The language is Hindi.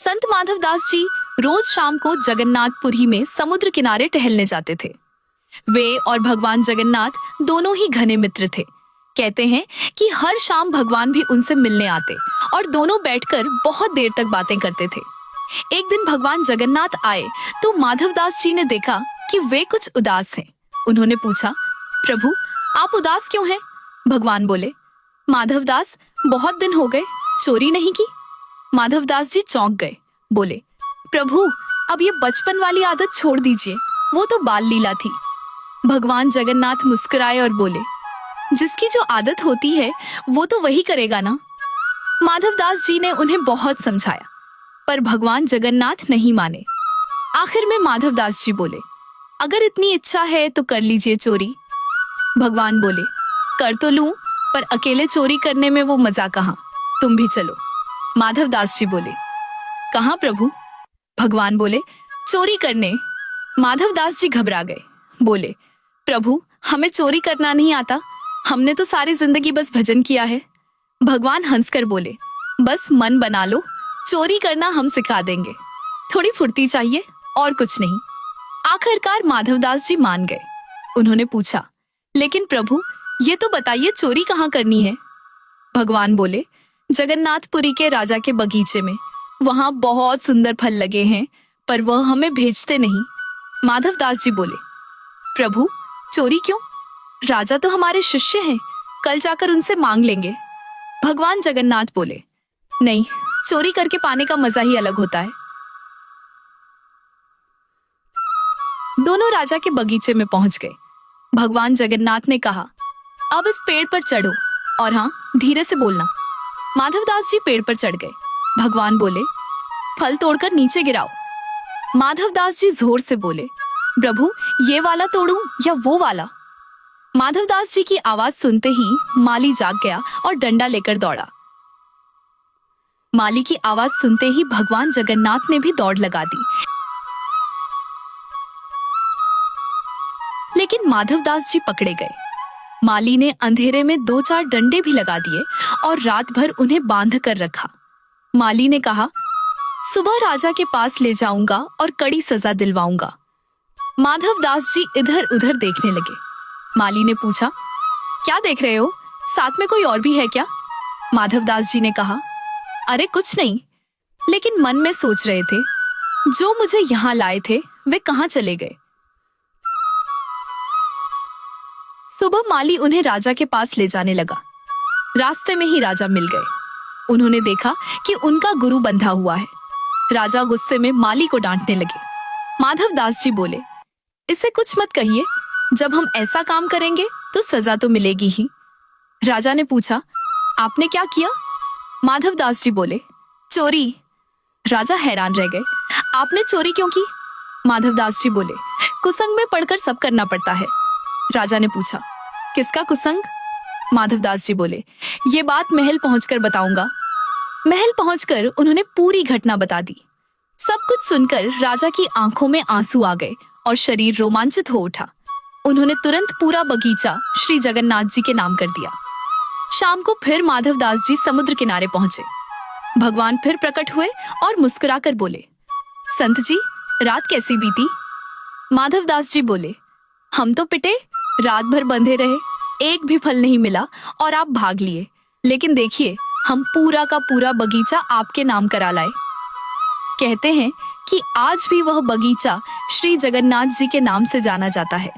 संत माधवदास जी रोज शाम को जगन्नाथपुरी में समुद्र किनारे टहलने जाते थे। वे और भगवान जगन्नाथ दोनों ही घने मित्र थे। कहते हैं कि हर शाम भगवान भी उनसे मिलने आते और दोनों बैठकर बहुत देर तक बातें करते थे। एक दिन भगवान जगन्नाथ आए तो माधवदास जी ने देखा कि वे कुछ उदास हैं। उन्होंने पूछा, प्रभु आप उदास क्यों हैं? भगवान बोले, माधवदास बहुत दिन हो गए, चोरी नहीं की। माधवदास जी चौंक गए, बोले, प्रभु अब ये बचपन वाली आदत छोड़ दीजिए, वो तो बाल लीला थी। भगवान जगन्नाथ मुस्कुराए और बोले, जिसकी जो आदत होती है वो तो वही करेगा ना। माधवदास जी ने उन्हें बहुत समझाया पर भगवान जगन्नाथ नहीं माने। आखिर में माधवदास जी बोले, अगर इतनी इच्छा है तो कर लीजिए चोरी। भगवान बोले, कर तो लूं पर अकेले चोरी करने में वो मजा कहाँ, तुम भी चलो। माधवदास जी बोले, कहाँ प्रभु? भगवान बोले, चोरी करने। माधवदास जी घबरा गए, बोले, प्रभु हमें चोरी करना नहीं आता, हमने तो सारी जिंदगी बस भजन किया है। भगवान हंसकर बोले, बस मन बना लो, चोरी करना हम सिखा देंगे, थोड़ी फुर्ती चाहिए और कुछ नहीं। आखिरकार माधवदास जी मान गए। उन्होंने पूछा, लेकिन प्रभु ये तो बताइए चोरी कहाँ करनी है? भगवान बोले, जगन्नाथपुरी के राजा के बगीचे में, वहां बहुत सुंदर फल लगे हैं पर वह हमें भेजते नहीं। माधवदास जी बोले, प्रभु चोरी क्यों? राजा तो हमारे शिष्य हैं, कल जाकर उनसे मांग लेंगे। भगवान जगन्नाथ बोले, नहीं, चोरी करके पाने का मजा ही अलग होता है। दोनों राजा के बगीचे में पहुंच गए। भगवान जगन्नाथ ने कहा, अब इस पेड़ पर चढ़ो और हाँ, धीरे से बोलना। माधवदास जी पेड़ पर चढ़ गए। भगवान बोले, फल तोड़कर नीचे गिराओ। माधवदास जी जोर से बोले, प्रभु ये वाला तोड़ूं या वो वाला? माधवदास जी की आवाज सुनते ही माली जाग गया और डंडा लेकर दौड़ा। माली की आवाज सुनते ही भगवान जगन्नाथ ने भी दौड़ लगा दी। लेकिन माधवदास जी पकड़े गए। माली ने अंधेरे में 2-4 डंडे भी लगा दिए और रात भर उन्हें बांध कर रखा। माली ने कहा, सुबह राजा के पास ले जाऊंगा और कड़ी सजा दिलवाऊंगा। माधवदास जी इधर उधर देखने लगे। माली ने पूछा, क्या देख रहे हो? साथ में कोई और भी है क्या? माधवदास जी ने कहा, अरे कुछ नहीं, लेकिन मन में सोच रहे थे, जो मुझे यहाँ लाए थे वे कहाँ चले गए? सुबह माली उन्हें राजा के पास ले जाने लगा। रास्ते में ही राजा मिल गए। उन्होंने देखा कि उनका गुरु बंधा हुआ है। राजा गुस्से में माली को डांटने लगे। माधवदास जी बोले, इसे कुछ मत कहिए, जब हम ऐसा काम करेंगे तो सजा तो मिलेगी ही। राजा ने पूछा, आपने क्या किया? माधवदास जी बोले, चोरी। राजा हैरान रह गए, आपने चोरी क्यों की? माधवदास जी बोले, कुसंग में पढ़कर सब करना पड़ता है। राजा ने पूछा, किसका कुसंग? माधवदास जी बोले, ये बात महल पहुंचकर बताऊंगा। महल पहुंचकर उन्होंने पूरी घटना बता दी। सब कुछ सुनकर राजा की आंखों में आंसू आ गए और शरीर रोमांचित हो उठा। उन्होंने तुरंत पूरा बगीचा श्री जगन्नाथ जी के नाम कर दिया। शाम को फिर माधवदास जी समुद्र किनारे पहुंचे। भगवान फिर प्रकट हुए और मुस्कुराकर बोले, संत जी रात कैसी बीती? माधवदास जी बोले, हम तो पिटे, रात भर बंधे रहे, एक भी फल नहीं मिला और आप भाग लिए, लेकिन देखिए हम पूरा का पूरा बगीचा आपके नाम करा लाए। कहते हैं कि आज भी वह बगीचा श्री जगन्नाथ जी के नाम से जाना जाता है।